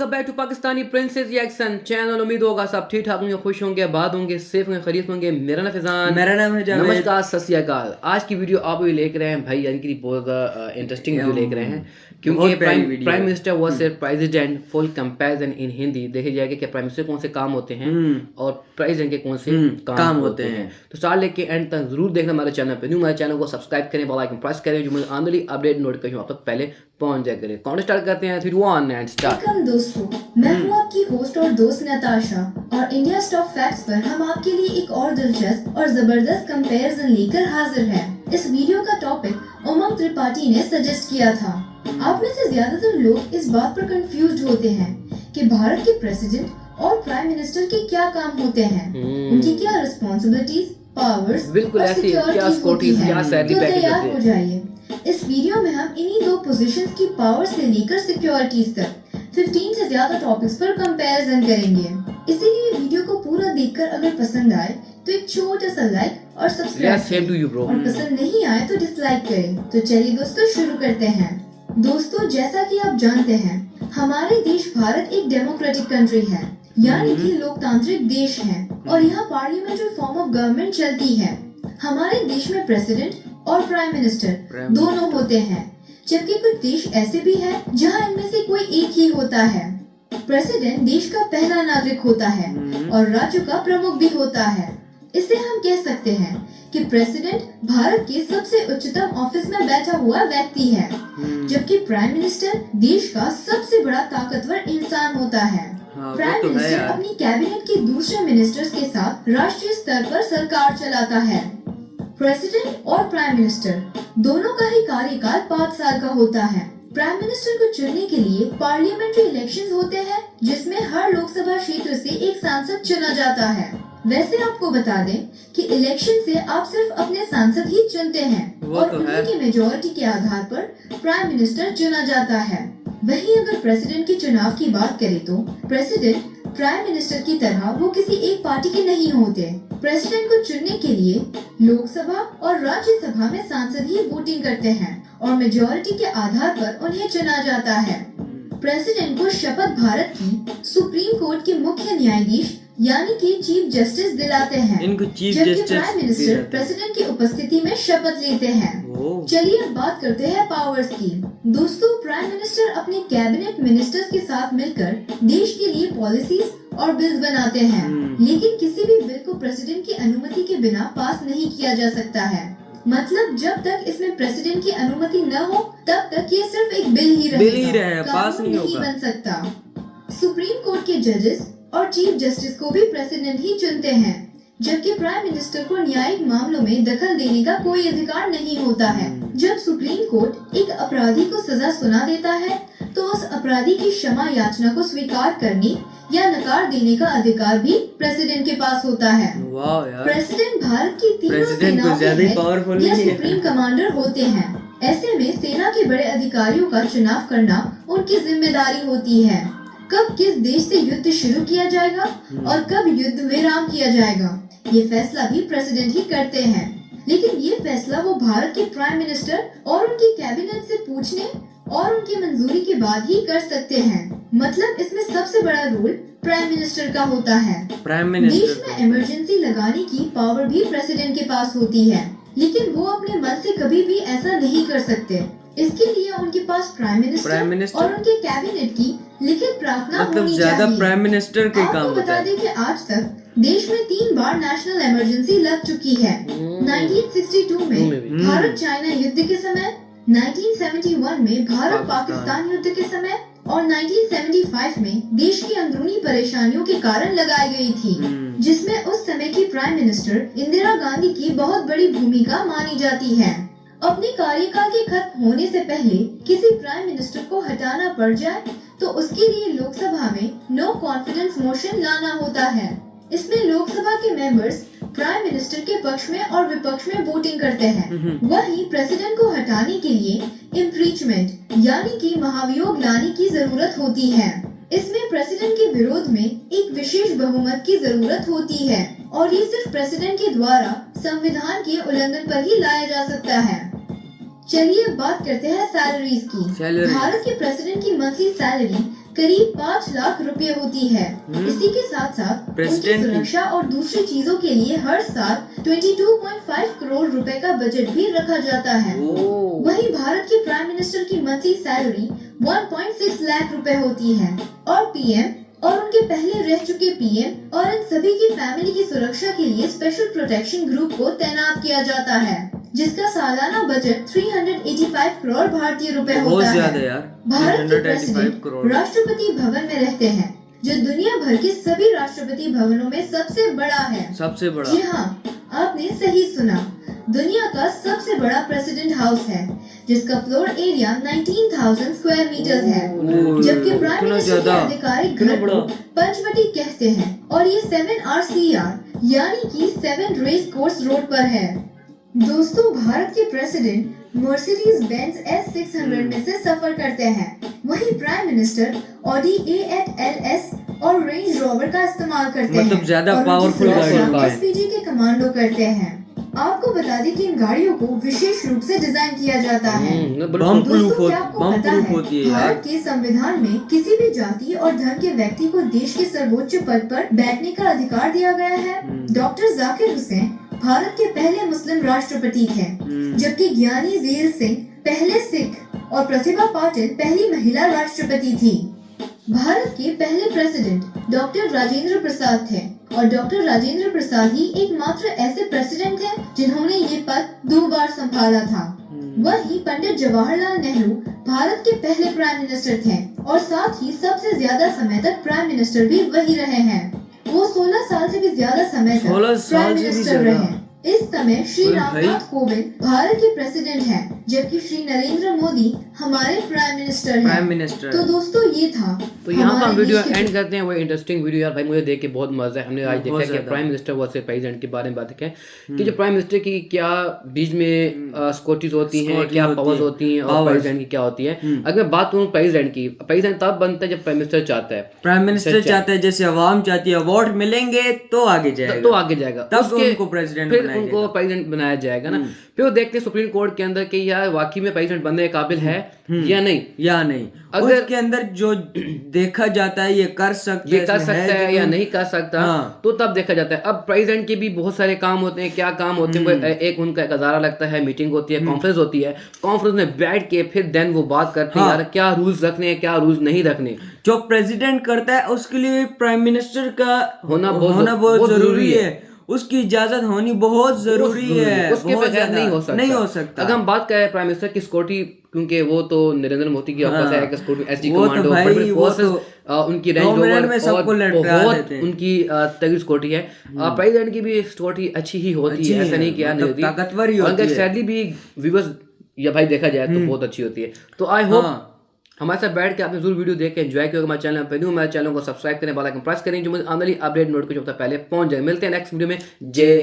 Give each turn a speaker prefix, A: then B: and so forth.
A: Welcome back to Pakistani princess reaction channel. उम्मीद होगा सब ठीक ठाक होंगे, खुश होंगे, आबाद होंगे, सेफ होंगे, खरीद होंगे। मेरा नाम फैजान,
B: मेरा नाम है जावेद।
A: नमस्कार, सत श्री अकाल। आज की वीडियो आप भी लेकर रहे हैं भाई, यानी कि बहुत ज़्यादा इंटरेस्टिंग वीडियो लेकर रहे हैं क्योंकि prime minister versus president full comparison in Hindi देखी जाएगी कि प्राइम मिनिस्टर कौन से काम होते हैं और प्रेसिडेंट के कौन से काम होते हैं। तो स्टार्ट लेके एंड तक जरूर देखना हमारे चैनल पे। न्यू हमारे चैनल को सब्सक्राइब करें, बेल आइकन प्रेस करें जो मुझे आने वाली अपडेट नोटिफिकेशन आप तक पहले पहुंच जाया करें। कौन स्टार्ट करते हैं? 3 1 एंड स्टार्ट।
C: वेलकम दोस्तों, मैं हूं आपकी होस्ट और दोस्त नताशा और इंडिया टॉप फैक्ट्स पर हम आपके लिए एक और दिलचस्प और जबरदस्त कंपैरिजन लेकर हाजिर हैं। इस वीडियो का टॉपिक उमंग त्रिपाठी ने सजेस्ट किया था। आप में से ज्यादातर लोग इस बात पर कंफ्यूज होते हैं कि भारत के प्रेसिडेंट और प्राइम मिनिस्टर के क्या काम होते हैं, उनकी क्या रिस्पॉन्सिबिलिटीज, पावर्स
A: बिल्कुल
C: और
A: ऐसे
C: सिक्योरिटीज होती हैं।
A: तो
C: तैयार हो जाइए। इस वीडियो में हम इन्हीं दो पोजीशंस की पावर से लेकर सिक्योरिटीज तक 15 से ज्यादा टॉपिक्स पर कंपैरिजन करेंगे। इसीलिए वीडियो को पूरा देखकर अगर पसंद आए तो एक छोटा सा लाइक और सब्सक्राइब करें और पसंद नहीं आए तो डिसलाइक करें। तो चलिए दोस्तों शुरू करते हैं। दोस्तों, जैसा कि आप जानते हैं, हमारे देश भारत एक डेमोक्रेटिक कंट्री है, यानी कि लोकतांत्रिक देश है और यहाँ पार्लियामेंट्री फॉर्म ऑफ गवर्नमेंट चलती है। हमारे देश में प्रेसिडेंट और प्राइम मिनिस्टर दोनों होते हैं, जबकि कुछ देश ऐसे भी हैं जहां इनमें से कोई एक ही होता है। प्रेसिडेंट देश का पहला नागरिक होता है और राज्य का प्रमुख भी होता है। इससे हम कह सकते हैं कि प्रेसिडेंट भारत के सबसे उच्चतम ऑफिस में बैठा हुआ व्यक्ति है, जबकि प्राइम मिनिस्टर देश का सबसे बड़ा ताकतवर इंसान होता है। प्राइम मिनिस्टर अपनी कैबिनेट के दूसरे मिनिस्टर्स के साथ राष्ट्रीय स्तर पर सरकार चलाता है। प्रेसिडेंट और प्राइम मिनिस्टर दोनों का ही कार्यकाल 5 साल का होता है। प्राइम मिनिस्टर को चुनने के लिए पार्लियामेंट्री इलेक्शंस होते हैं, जिसमें हर लोकसभा क्षेत्र से एक सांसद चुना जाता है। वैसे आपको बता दें कि इलेक्शन से आप सिर्फ अपने सांसद ही चुनते हैं और उन्हीं की मेजोरिटी के आधार पर प्राइम मिनिस्टर चुना जाता है। वहीं अगर प्रेसिडेंट के चुनाव की बात करें तो प्रेसिडेंट प्राइम मिनिस्टर की तरह वो किसी एक पार्टी के नहीं होते। प्रेसिडेंट को चुनने के लिए लोकसभा और राज्यसभा में सांसद ही वोटिंग करते हैं और मेजोरिटी के आधार पर उन्हें चुना जाता है। प्रेसिडेंट को शपथ भारत की सुप्रीम कोर्ट के मुख्य न्यायाधीश यानी कि चीफ जस्टिस दिलाते हैं, जबकि प्राइम मिनिस्टर प्रेसिडेंट की उपस्थिति में शपथ लेते हैं। चलिए अब बात करते हैं पावर्स की। दोस्तों, प्राइम मिनिस्टर अपने कैबिनेट मिनिस्टर्स के साथ मिलकर देश के लिए पॉलिसीज और बिल्स बनाते हैं, लेकिन किसी भी बिल को प्रेसिडेंट की अनुमति के बिना पास नहीं किया जा सकता है। मतलब जब तक इसमें प्रेसिडेंट की अनुमति न हो तब तक ये सिर्फ एक बिल ही रहेगा, पास नहीं बन सकता। सुप्रीम कोर्ट के जजेस और चीफ जस्टिस को भी प्रेसिडेंट ही चुनते हैं, जबकि प्राइम मिनिस्टर को न्यायिक मामलों में दखल देने का कोई अधिकार नहीं होता है। जब सुप्रीम कोर्ट एक अपराधी को सजा सुना देता है तो उस अपराधी की क्षमा याचना को स्वीकार करने या नकार देने का अधिकार भी प्रेसिडेंट के पास होता है। प्रेसिडेंट भारत की तीनों सेनाओं के हेड या सुप्रीम कमांडर होते हैं। ऐसे में सेना के बड़े अधिकारियों का चुनाव करना उनकी जिम्मेदारी होती है। कब किस देश से युद्ध शुरू किया जाएगा और कब युद्ध विराम किया जाएगा, ये फैसला भी प्रेसिडेंट ही करते हैं। लेकिन ये फैसला वो भारत के प्राइम मिनिस्टर और उनकी कैबिनेट से पूछने और उनकी मंजूरी के बाद ही कर सकते हैं। मतलब इसमें सबसे बड़ा रोल प्राइम मिनिस्टर का होता है। देश में इमरजेंसी लगाने की पावर भी प्रेसिडेंट के पास होती है, लेकिन वो अपने मन से कभी भी ऐसा नहीं कर सकते। इसके लिए उनके पास प्राइम मिनिस्टर और उनके कैबिनेट की लिखित प्रार्थना होनी चाहिए।
B: प्राइम मिनिस्टर के काम
C: आपको बता दें कि आज तक देश में 3 बार नेशनल इमरजेंसी लग चुकी है। 1962 में भारत चाइना युद्ध के समय, 1971 में भारत पाकिस्तान युद्ध के समय और 1975 में देश की अंदरूनी परेशानियों के कारण लगाई गई थी, जिसमें उस समय की प्राइम मिनिस्टर इंदिरा गांधी की बहुत बड़ी भूमिका मानी जाती है। अपने कार्यकाल के खत्म होने से पहले किसी प्राइम मिनिस्टर को हटाना पड़ जाए तो उसके लिए लोकसभा में नो कॉन्फिडेंस मोशन लाना होता है। इसमें लोकसभा के मेंबर्स प्राइम मिनिस्टर के पक्ष में और विपक्ष में वोटिंग करते हैं। वहीं प्रेसिडेंट को हटाने के लिए इम्पीचमेंट यानी कि महाभियोग लाने की जरूरत होती है। इसमें प्रेसिडेंट के विरोध में एक विशेष बहुमत की जरूरत होती है और ये सिर्फ प्रेसिडेंट के द्वारा संविधान के उल्लंघन पर ही लाया जा सकता है। चलिए अब बात करते हैं सैलरीज की। भारत के प्रेसिडेंट की मंथली सैलरी करीब 5 लाख रुपए होती है। इसी के साथ साथ उनकी
B: प्रेसिडेंट की।
C: सुरक्षा और दूसरी चीजों के लिए हर साल 22.5 करोड़ रुपए का बजट भी रखा जाता है। वहीं भारत के प्राइम मिनिस्टर की मंथली सैलरी 1.6 लाख रुपए होती है और पीएम और उनके पहले रह चुके पीएम और इन सभी की फैमिली की सुरक्षा के लिए स्पेशल प्रोटेक्शन ग्रुप को तैनात किया जाता है, जिसका सालाना बजट 385 करोड़ भारतीय रुपए होता है।
B: यार
C: भारत के
B: 385
C: प्रेसिडेंट
B: करोड़।
C: राष्ट्रपति भवन में रहते हैं, जो दुनिया भर के सभी राष्ट्रपति भवनों में सबसे बड़ा है।
B: सबसे बड़ा।
C: जी हाँ, आपने सही सुना, दुनिया का सबसे बड़ा प्रेसिडेंट हाउस है, जिसका फ्लोर एरिया 19,000 स्क्वायर मीटर्स है, जबकि प्राइम मिनिस्टर के आधिकारिक घर को पंचवटी कहते हैं और ये 7RCR यानी कि 7 रेस कोर्स रोड पर है। दोस्तों, भारत के प्रेसिडेंट मर्सिडीज बेंज S600 में से सफर करते हैं, वहीं prime minister Audi A8 LS और रेंज रोवर का इस्तेमाल करते हैं।
B: मतलब ज्यादा
C: और उनकी
B: पावरफुल
C: सुरक्षा
B: गाड़ी है।
C: SPG के कमांडो करते हैं। आपको बता दें कि इन गाड़ियों को विशेष रूप से डिजाइन किया जाता है।
B: बम
C: दोस्तों,
B: प्रूफ
C: क्या आपको
B: बम
C: पता
B: प्रूफ
C: है,
B: होती है यार।
C: भारत के संविधान में किसी भी जाति और धर्म के व्यक्ति को देश के सर्वोच्च पद पर बैठने का अधिकार दिया गया है। डॉक्टर जाकिर हुसैन भारत के पहले मुस्लिम राष्ट्रपति थे, जबकि ज्ञानी ज़ैल सिंह पहले सिख और प्रतिभा पाटिल पहली महिला राष्ट्रपति थी। भारत के पहले प्रेसिडेंट डॉक्टर राजेंद्र प्रसाद थे और डॉक्टर राजेंद्र प्रसाद ही एकमात्र ऐसे प्रेसिडेंट थे जिन्होंने ये पद 2 बार संभाला था। वही पंडित जवाहरलाल नेहरू भारत के पहले प्राइम मिनिस्टर थे और साथ ही सबसे ज्यादा समय तक प्राइम मिनिस्टर भी वही रहे हैं। वो 16 साल से भी ज्यादा समय तक
B: 16 साल
C: प्राइम
B: से भी
C: मिनिस्टर
B: ज्यादा।
C: रहे। इस समय श्री
B: अरे
C: रामनाथ
B: भाई।
C: कोविंद भारत के प्रेसिडेंट हैं, जबकि श्री नरेंद्र मोदी हमारे प्राइम मिनिस्टर हैं।
B: Prime minister.
C: तो दोस्तों, ये था
A: तो यहाँ पर हम
C: हमारे
A: वीडियो
C: देश के
A: एंड करते हैं। वो इंटरेस्टिंग वीडियो यार भाई, मुझे देख के बहुत मजा है। हमने आज देखा
B: बहुत
A: कि
B: ज्यादा।
A: प्राइम मिनिस्टर वर्सेस प्रेसिडेंट के बारे में बात की कि जो प्राइम मिनिस्टर की क्या बीच में स्कॉटीज होती हैं,
B: स्कॉटी
A: क्या
B: होती
A: पावर्स
B: है,
A: होती हैं और
B: powers।
A: प्रेसिडेंट की क्या होती है। अगर मैं बात करूँ प्रेसिडेंट की, प्रेसिडेंट तब बनता है जब प्राइम मिनिस्टर चाहता है।
B: प्राइम मिनिस्टर चाहता है, जैसे अवाम चाहती है वोट मिलेंगे तो आगे जाएगा,
A: तो आगे जाएगा,
B: तब
A: उसके
B: उनको प्रेसिडेंट
A: फिर
B: बनाया
A: उनको
B: जाएगा।
A: प्रेसिडेंट बनाया जाएगा ना। फिर वो देखते हैं सुप्रीम कोर्ट के अंदर कि यार वाकई में प्रेसिडेंट बनने के काबिल है या नहीं।
B: या नहीं,
A: अगर
B: उसके अंदर जो देखा जाता है ये कर सकता
A: ये कर सकता है या नहीं कर सकता,
B: हाँ।
A: तो तब देखा जाता है। अब प्रेसिडेंट के भी बहुत सारे काम होते हैं। क्या काम होते हैं? एक उनका एक अदारा लगता है, मीटिंग होती है, कॉन्फ्रेंस होती है। कॉन्फ्रेंस में बैठ के फिर देन वो बात करते हैं
B: हाँ।
A: यार क्या रूल्स रखने हैं, क्या रूल्स नहीं रखने।
B: जो प्रेसिडेंट करता है उसके लिए प्राइम मिनिस्टर का
A: होना
B: बहुत
A: बहुत
B: जरूरी है। उसकी इजाजत होनी बहुत जरूरी है।
A: उसके
B: बहुत
A: बगैर
B: ज्यादा
A: नहीं हो सकता। अगर हम बात करें प्राइम मिनिस्टर की सिक्योरिटी, क्योंकि वो तो नरेंद्र मोदी की ऑफिस है, सिक्योरिटी एसडी
B: वो तो
A: कमांडो,
B: भाई,
A: बड़ी
B: वो
A: फोर्सेस,
B: तो
A: उनकी रेंज
B: 2 मिनट में
A: ओवर
B: सबको
A: और
B: लटका
A: बहुत
B: देते हैं।
A: उनकी तगड़ी सिक्योरिटी है। प्रेसिडेंट की भी सिक्योरिटी अच्छी ही होती
B: अच्छी
A: है, ऐसा
B: है,
A: नहीं किया नहीं
B: मतलब
A: होती।
B: ताकतवर ही
A: और
B: होती
A: उनका
B: है।
A: सैलरी भी व्यूअर्स या भाई देखा जाए तो बहुत अच्छी होती है। तो आई होप हमारे साथ बैठ के आपने जरूर वीडियो देख के एंजॉय किया। हमारे चैनल पर न्यू, हमारे चैनल को सब्सक्राइब करें, बेल आइकन प्रेस करें, जो मुझे आने वाली अपडेट नोटिफिकेशन पहले पहुंच जाए। मिलते हैं नेक्स्ट वीडियो में। जय